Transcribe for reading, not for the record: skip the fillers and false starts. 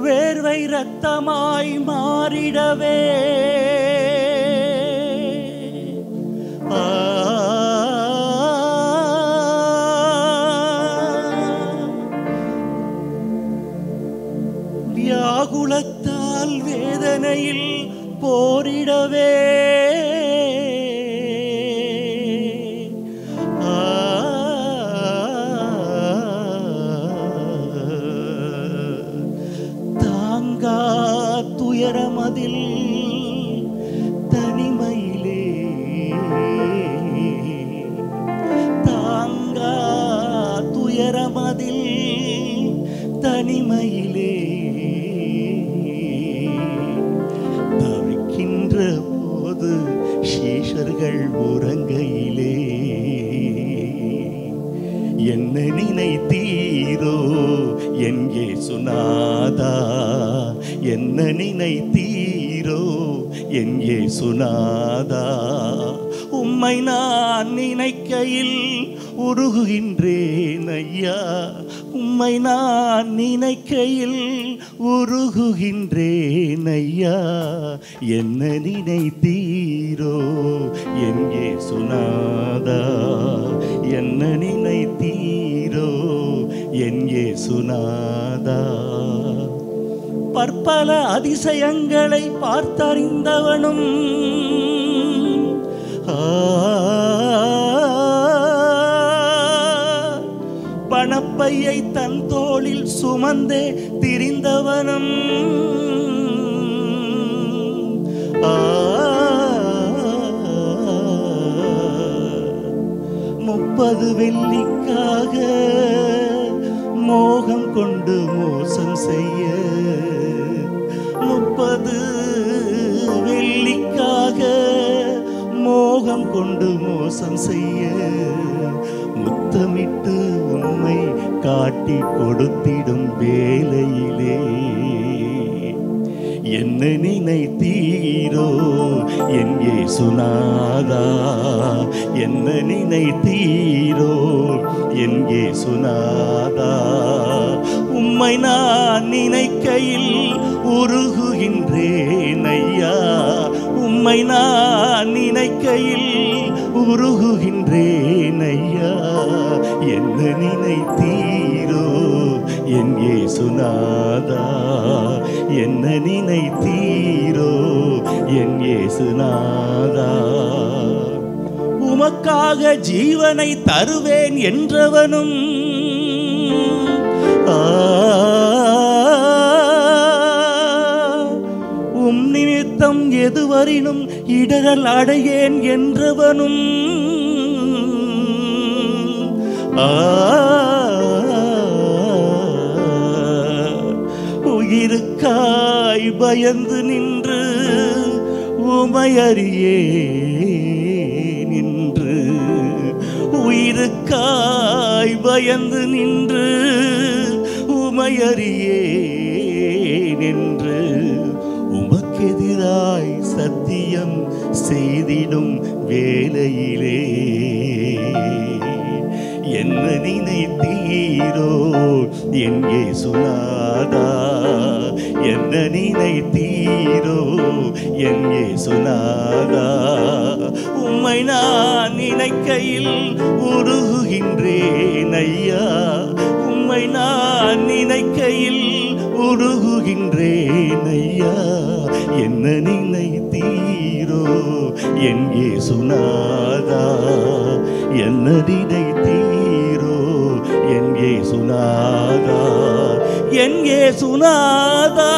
வேர்வை இரத்தமாய் மாறிடவே வியாகுலத்தால் வேதனையில் போரிடவே தாங்கா துயரமதில் தனிமையிலே தாங்கா துயரமதில் தனிமையிலே தவிக்கின்ற போது சீஷர்கள் உறங்கையிலே என்ன நினைத்தீரோ என் இயேசுநாதா என்ன நினைத்தீரோ என் இயேசுநாதா உம்மை நான் நினைக்கையில் உருகுகின்றேன் ஐயா உம்மை நான் நினைக்கையில் உருகுகின்றேன் ஐயா என்ன நினைத்தீரோ என் இயேசுநாதா என்ன நினைத்தீரோ என் இயேசுநாதா பற்பல அதிசயங்களை பார்த்தறிந்தவனும் பணப்பையை தன் தோளில் சுமந்தே திரிந்தவனும் 30 வெள்ளிக்காக மோகம் கொண்டு மோசம் செய்ய 30 வெள்ளிக்காக மோகம் கொண்டு மோசம் செய்ய முத்தமிட்டு உண்மை காட்டி கொடுத்திடும் வேளையிலே என்ன நினைத்தீரோ என் இயேசுநாதா என்ன நினைத்தீரோ என் இயேசுநாதா உம்மை நான் நினைக்கையில் உருகுகின்றேன் ஐயா உம்மை நான் நினைக்கையில் உருகுகின்றேன் ஐயா என்ன நினைத்தீரோ என் இயேசுநாதா என்ன நினைத்தீரோ என் இயேசுநாதா உமக்காக ஜீவனை தருவேன் என்றவனும் உம் நிமித்தம் எதுவரினும் இடரல் அடையேன் என்றவனும் உயிருக்காய் பயந்து நின்று உமையறியே நின்று உயிருக்காய் பயந்து நின்று உமையறியே நின்று உமக்கெதிராய் சத்தியம் செய்திடும் வேளையிலே என்ன நினைத்தீரோ என் இயேசுநாதா என்ன நினைத்தீரோ என் இயேசுநாதா உம்மை நான் நினைக்கையில் உருகுகின்றேன் ஐயா உம்மை நான் நினைக்கையில் உருகுகின்றேன் ஐயா என்ன நினைத்தீரோ என் இயேசுநாதா என்ன நினைத்தீரோ என் இயேசுநாதா என் இயேசுநாதா